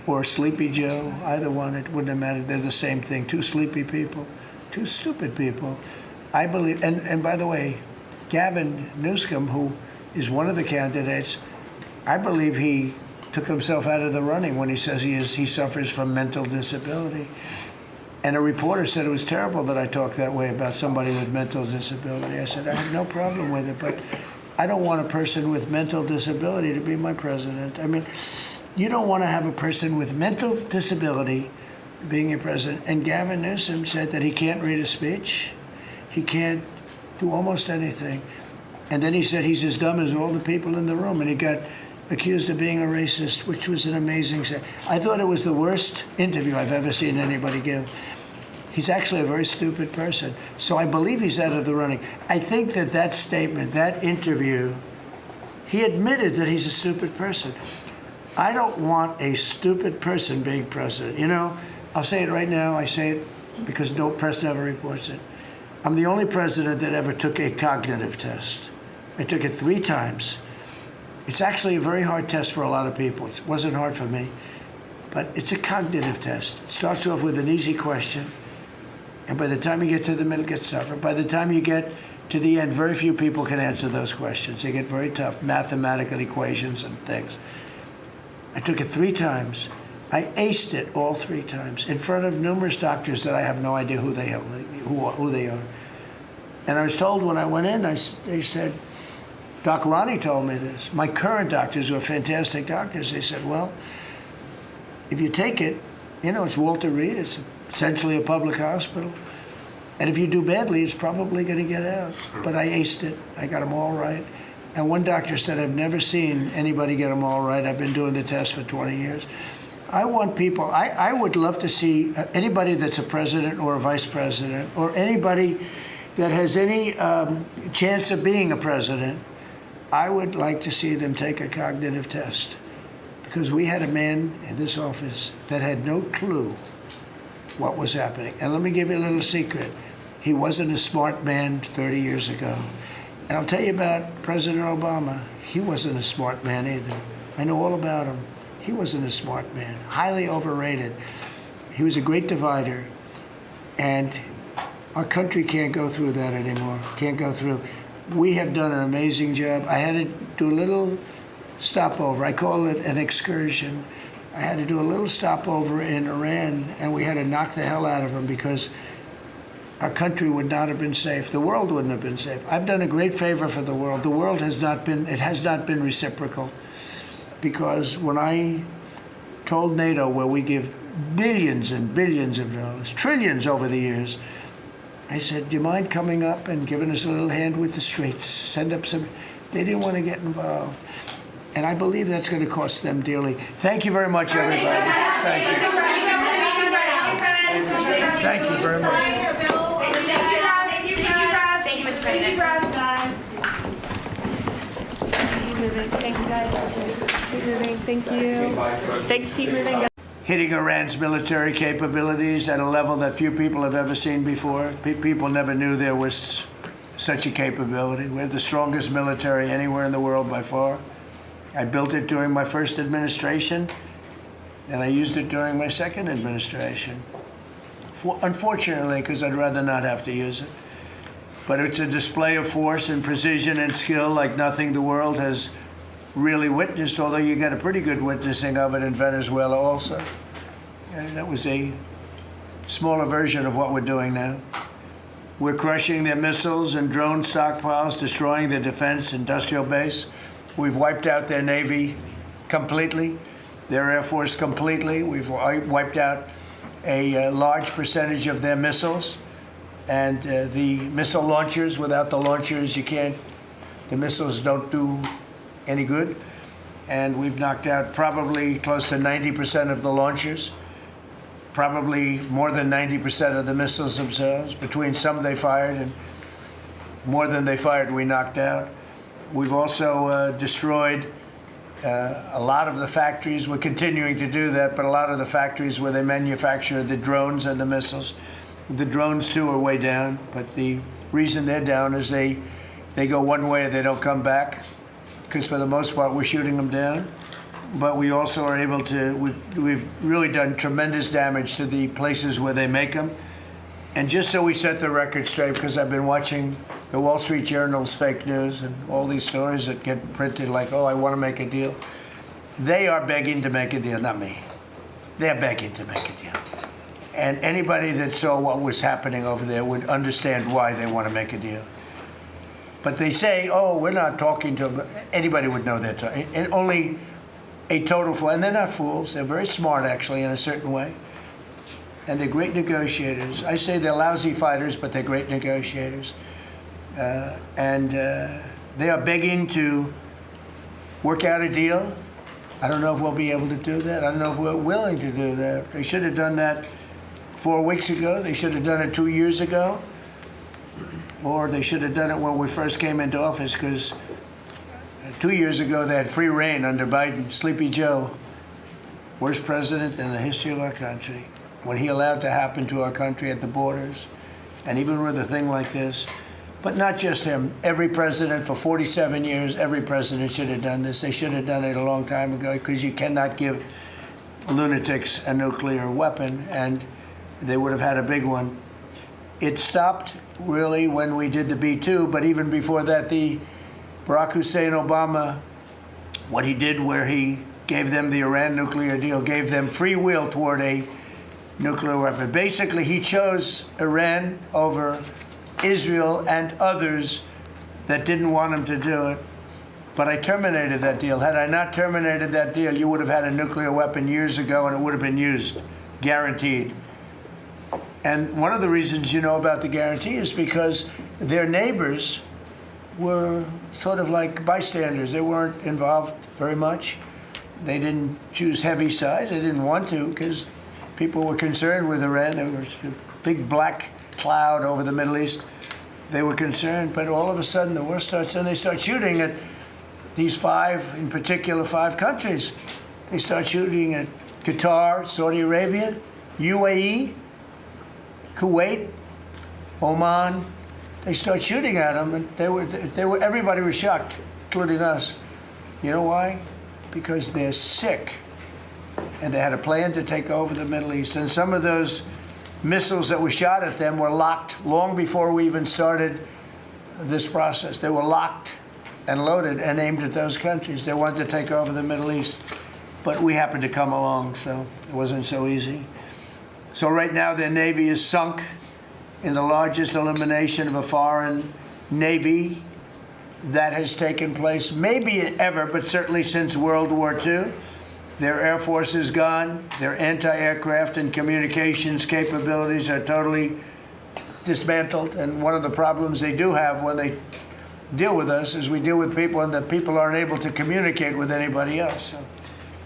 or Sleepy Joe, either one, it wouldn't have mattered. They're the same thing. Two sleepy people, two stupid people. I believe, and by the way, Gavin Newsom, who is one of the candidates, I believe he took himself out of the running when he says he suffers from mental disability. And a reporter said it was terrible that I talked that way about somebody with mental disability. I said, I have no problem with it, but I don't want a person with mental disability to be my president. I mean, you don't want to have a person with mental disability being your president. And Gavin Newsom said that he can't read a speech. He can't do almost anything. And then he said he's as dumb as all the people in the room. And he got accused of being a racist, which was an amazing thing. I thought it was the worst interview I've ever seen anybody give. He's actually a very stupid person. So I believe he's out of the running. I think that statement, that interview, he admitted that he's a stupid person. I don't want a stupid person being president. You know, I'll say it right now. I say it because no press never reports it. I'm the only president that ever took a cognitive test. I took it 3 times. It's actually a very hard test for a lot of people. It wasn't hard for me, but it's a cognitive test. It starts off with an easy question, and by the time you get to the middle, it gets tougher. By the time you get to the end, very few people can answer those questions. They get very tough, mathematical equations and things. I took it 3 times. I aced it all 3 times in front of numerous doctors that I have no idea who they are. And I was told when I went in, they said, Doc Ronnie told me this. My current doctors, who are fantastic doctors, they said, well, if you take it, you know, it's Walter Reed. It's essentially a public hospital. And if you do badly, it's probably going to get out. But I aced it. I got them all right. And one doctor said, I've never seen anybody get them all right. I've been doing the test for 20 years. I want people, I would love to see anybody that's a president or a vice president or anybody that has any chance of being a president, I would like to see them take a cognitive test, because we had a man in this office that had no clue what was happening. And let me give you a little secret. He wasn't a smart man 30 years ago. And I'll tell you about President Obama. He wasn't a smart man either. I know all about him. He wasn't a smart man, highly overrated. He was a great divider. And our country can't go through that anymore, can't go through. We have done an amazing job. I had to do a little stopover. I call it an excursion. I had to do a little stopover in Iran, and we had to knock the hell out of them because our country would not have been safe. The world wouldn't have been safe. I've done a great favor for the world. The world has not been reciprocal, because when I told NATO, where we give billions and billions of dollars, trillions over the years, I said, do you mind coming up and giving us a little hand with the streets? Send up some. They didn't want to get involved. And I believe that's going to cost them dearly. Thank you very much, everybody. Thank you. Thank you very much. Thank you, Mr. President. Keep moving. Thank you, guys. Keep moving. Thank you. Thanks. Keep moving. hitting Iran's military capabilities at a level that few people have ever seen before. People never knew there was such a capability. We have the strongest military anywhere in the world by far. I built it during my first administration, and I used it during my second administration. Unfortunately, because I'd rather not have to use it. But it's a display of force and precision and skill like nothing the world has really witnessed, although you got a pretty good witnessing of it in Venezuela also. And that was a smaller version of what we're doing now. We're crushing their missiles and drone stockpiles, destroying their defense industrial base. We've wiped out their Navy completely, their Air Force completely. We've wiped out a large percentage of their missiles. And the missile launchers, without the launchers, the missiles don't do any good. And we've knocked out probably close to 90% of the launchers, probably more than 90% of the missiles themselves. Between some they fired and more than they fired, we knocked out. We've also destroyed a lot of the factories. We're continuing to do that, but a lot of the factories where they manufacture the drones and the missiles. The drones, too, are way down, but the reason they're down is they go one way and they don't come back, because for the most part we're shooting them down. But we also are able to, we've really done tremendous damage to the places where they make them. And just so we set the record straight, because I've been watching the Wall Street Journal's fake news and all these stories that get printed like, oh, I want to make a deal. They are begging to make a deal, not me. They're begging to make a deal. And anybody that saw what was happening over there would understand why they want to make a deal. But they say, oh, we're not talking to them. Anybody would know that. And only a total fool. And they're not fools. They're very smart, actually, in a certain way. And they're great negotiators. I say they're lousy fighters, but they're great negotiators. They are begging to work out a deal. I don't know if we'll be able to do that. I don't know if we're willing to do that. They should have done that 4 weeks ago. They should have done it 2 years ago. Or they should have done it when we first came into office, because 2 years ago they had free reign under Biden. Sleepy Joe, worst president in the history of our country. What he allowed to happen to our country at the borders, and even with a thing like this. But not just him. Every president for 47 years, every president should have done this. They should have done it a long time ago, because you cannot give lunatics a nuclear weapon, and they would have had a big one. It stopped really when we did the B-2, but even before that, the Barack Hussein Obama, what he did where he gave them the Iran nuclear deal, gave them free will toward a nuclear weapon. Basically, he chose Iran over Israel and others that didn't want him to do it. But I terminated that deal. Had I not terminated that deal, you would have had a nuclear weapon years ago, and it would have been used, guaranteed. And one of the reasons you know about the guarantee is because their neighbors were sort of like bystanders. They weren't involved very much. They didn't choose heavy sides. They didn't want to, because people were concerned with Iran. There was a big black cloud over the Middle East. They were concerned, but all of a sudden the war starts, and they start shooting at these five, in particular, 5 countries. They start shooting at Qatar, Saudi Arabia, UAE, Kuwait, Oman. They start shooting at them, and everybody was shocked, including us. You know why? Because they're sick, and they had a plan to take over the Middle East. And some of those missiles that were shot at them were locked long before we even started this process. They were locked and loaded and aimed at those countries. They wanted to take over the Middle East, but we happened to come along, so it wasn't so easy. So right now their Navy is sunk in the largest elimination of a foreign Navy that has taken place, maybe ever, but certainly since World War II. Their Air Force is gone. Their anti-aircraft and communications capabilities are totally dismantled. And one of the problems they do have when they deal with us is we deal with people, and the people aren't able to communicate with anybody else.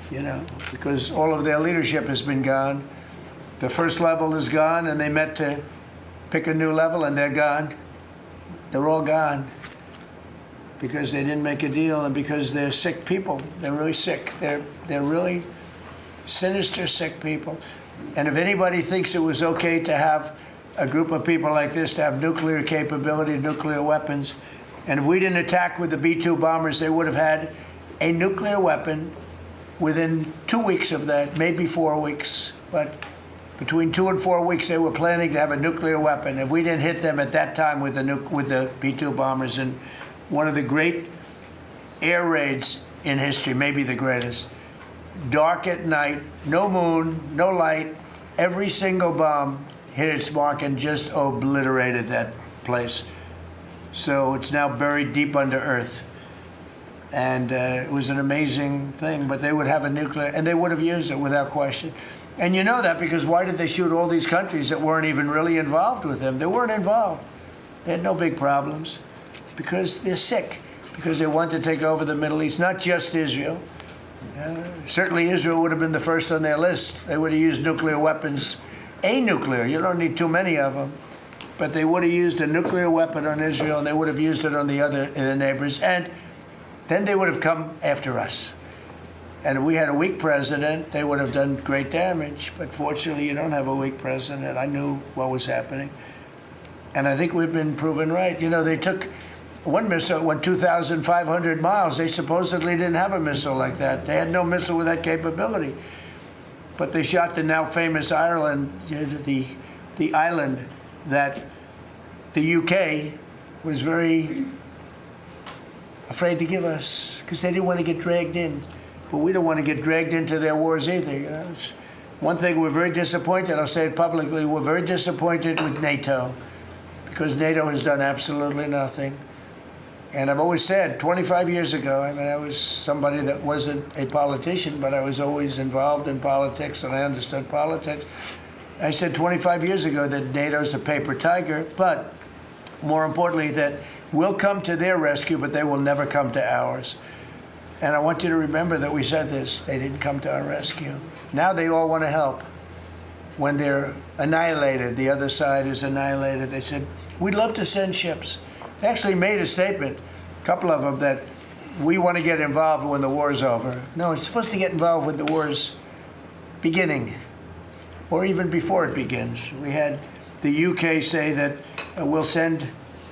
So, because all of their leadership has been gone. The first level is gone, and they met to pick a new level, and they're gone. They're all gone because they didn't make a deal, and because they're sick people. They're really sick. They're really sinister, sick people. And if anybody thinks it was okay to have a group of people like this to have nuclear capability, nuclear weapons, and if we didn't attack with the B-2 bombers, they would have had a nuclear weapon within 2 weeks of that, maybe 4 weeks. But between 2 and 4 weeks, they were planning to have a nuclear weapon. If we didn't hit them at that time with the B-2 bombers, and one of the great air raids in history, maybe the greatest, dark at night, no moon, no light, every single bomb hit its mark and just obliterated that place. So it's now buried deep under earth. And it was an amazing thing, but they would have a nuclear, and they would have used it without question. And you know that because why did they shoot all these countries that weren't even really involved with them? They weren't involved. They had no big problems because they're sick, because they want to take over the Middle East, not just Israel. Certainly Israel would have been the first on their list. They would have used nuclear weapons, a nuclear, you don't need too many of them. But they would have used a nuclear weapon on Israel, and they would have used it on the neighbors, and then they would have come after us. And if we had a weak president, they would have done great damage. But fortunately, you don't have a weak president. I knew what was happening. And I think we've been proven right. You know, they took one missile that went 2,500 miles. They supposedly didn't have a missile like that. They had no missile with that capability. But they shot the now famous Ireland, the island that the UK was very afraid to give us because they didn't want to get dragged in. But we don't want to get dragged into their wars either. You know? It's one thing, we're very disappointed. I'll say it publicly. We're very disappointed with NATO because NATO has done absolutely nothing. And I've always said, 25 years ago, I mean, I was somebody that wasn't a politician, but I was always involved in politics and I understood politics. I said 25 years ago that NATO's a paper tiger, but more importantly, that we'll come to their rescue, but they will never come to ours. And I want you to remember that we said this. They didn't come to our rescue. Now they all want to help. When they're annihilated, the other side is annihilated, they said, we'd love to send ships. They actually made a statement, a couple of them, that we want to get involved when the war's over. No, it's supposed to get involved when the war's beginning, or even before it begins. We had the UK say that we'll send,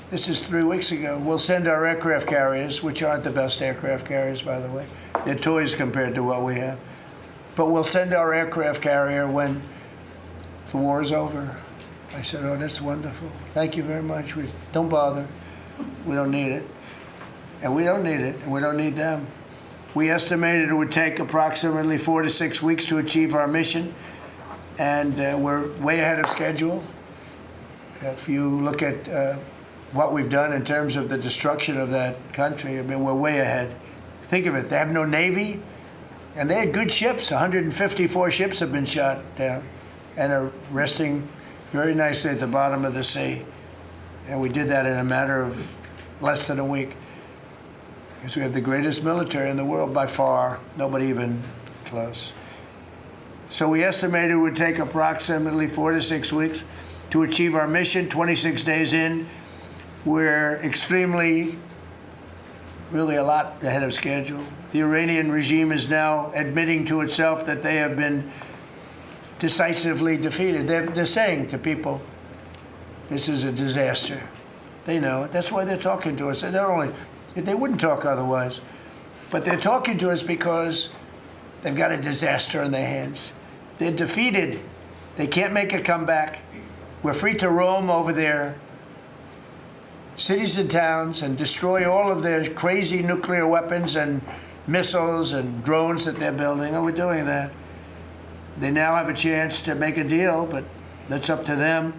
this is 3 weeks ago, we'll send our aircraft carriers, which aren't the best aircraft carriers, by the way. They're toys compared to what we have. But we'll send our aircraft carrier when the war is over. I said, oh, that's wonderful. Thank you very much. Don't bother. We don't need it. And we don't need it, and we don't need them. We estimated it would take approximately 4 to 6 weeks to achieve our mission, and we're way ahead of schedule. If you look at what we've done in terms of the destruction of that country, I mean, we're way ahead. Think of it. They have no Navy, and they had good ships. 154 ships have been shot down and are resting very nicely at the bottom of the sea. And we did that in a matter of less than a week. Because we have the greatest military in the world by far, nobody even close. So we estimated it would take approximately 4 to 6 weeks to achieve our mission. 26 days in, we're extremely, really a lot ahead of schedule. The Iranian regime is now admitting to itself that they have been decisively defeated. They're saying to people, this is a disaster. They know it. That's why they're talking to us. They wouldn't talk otherwise. But they're talking to us because they've got a disaster in their hands. They're defeated. They can't make a comeback. We're free to roam over their cities and towns and destroy all of their crazy nuclear weapons and missiles and drones that they're building. And we're doing that. They now have a chance to make a deal, but that's up to them.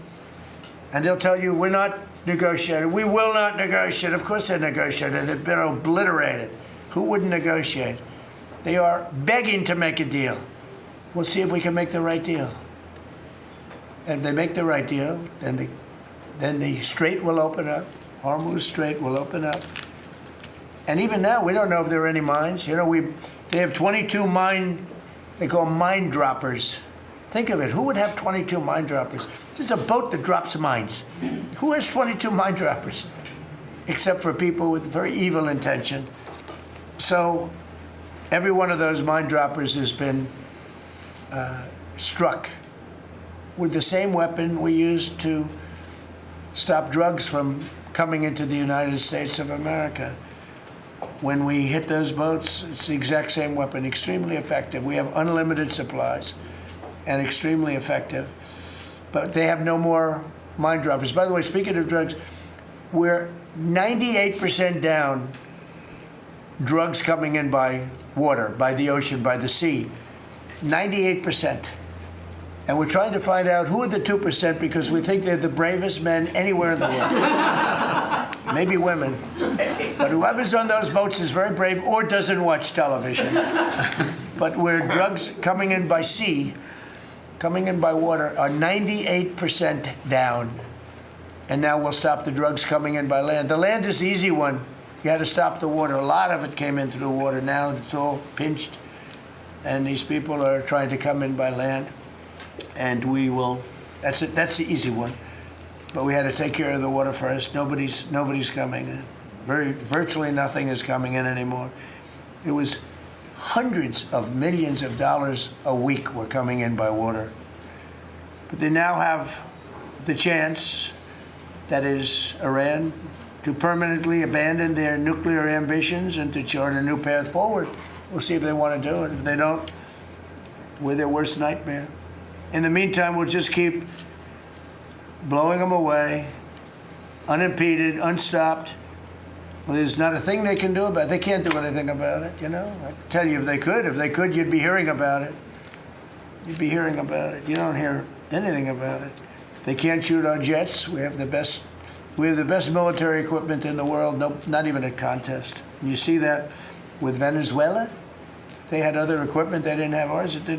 And they'll tell you, we're not negotiating. We will not negotiate. Of course they're negotiating. They've been obliterated. Who wouldn't negotiate? They are begging to make a deal. We'll see if we can make the right deal. And if they make the right deal, then the strait will open up. Hormuz Strait will open up. And even now, we don't know if there are any mines. You know, they have 22 they call mine droppers. Think of it. Who would have 22 mine droppers? There's a boat that drops mines. Who has 22 mine droppers? Except for people with very evil intention. So every one of those mine droppers has been struck with the same weapon we used to stop drugs from coming into the United States of America. When we hit those boats, it's the exact same weapon, extremely effective. We have unlimited supplies and extremely effective. But they have no more mine droppers. By the way, speaking of drugs, we're 98% down drugs coming in by water, by the ocean, by the sea. 98%. And we're trying to find out who are the 2% because we think they're the bravest men anywhere in the world. Maybe women. But whoever's on those boats is very brave or doesn't watch television. But where drugs coming in by sea, coming in by water, are 98% down. And now we'll stop the drugs coming in by land. The land is the easy one. You had to stop the water. A lot of it came into the water. Now it's all pinched. And these people are trying to come in by land. And we will, that's it, that's the easy one. But we had to take care of the water first. Nobody's coming in. Virtually nothing is coming in anymore. It was hundreds of millions of dollars a week were coming in by water. But they now have the chance, that is Iran, to permanently abandon their nuclear ambitions and to chart a new path forward. We'll see if they want to do it. If they don't, we're their worst nightmare. In the meantime, we'll just keep blowing them away, unimpeded, unstopped. Well, there's not a thing they can do about it. They can't do anything about it, you know? I tell you, if they could, you'd be hearing about it. You'd be hearing about it. You don't hear anything about it. They can't shoot our jets. We have the best military equipment in the world. No, not even a contest. And you see that with Venezuela. They had other equipment. They didn't have ours. It didn't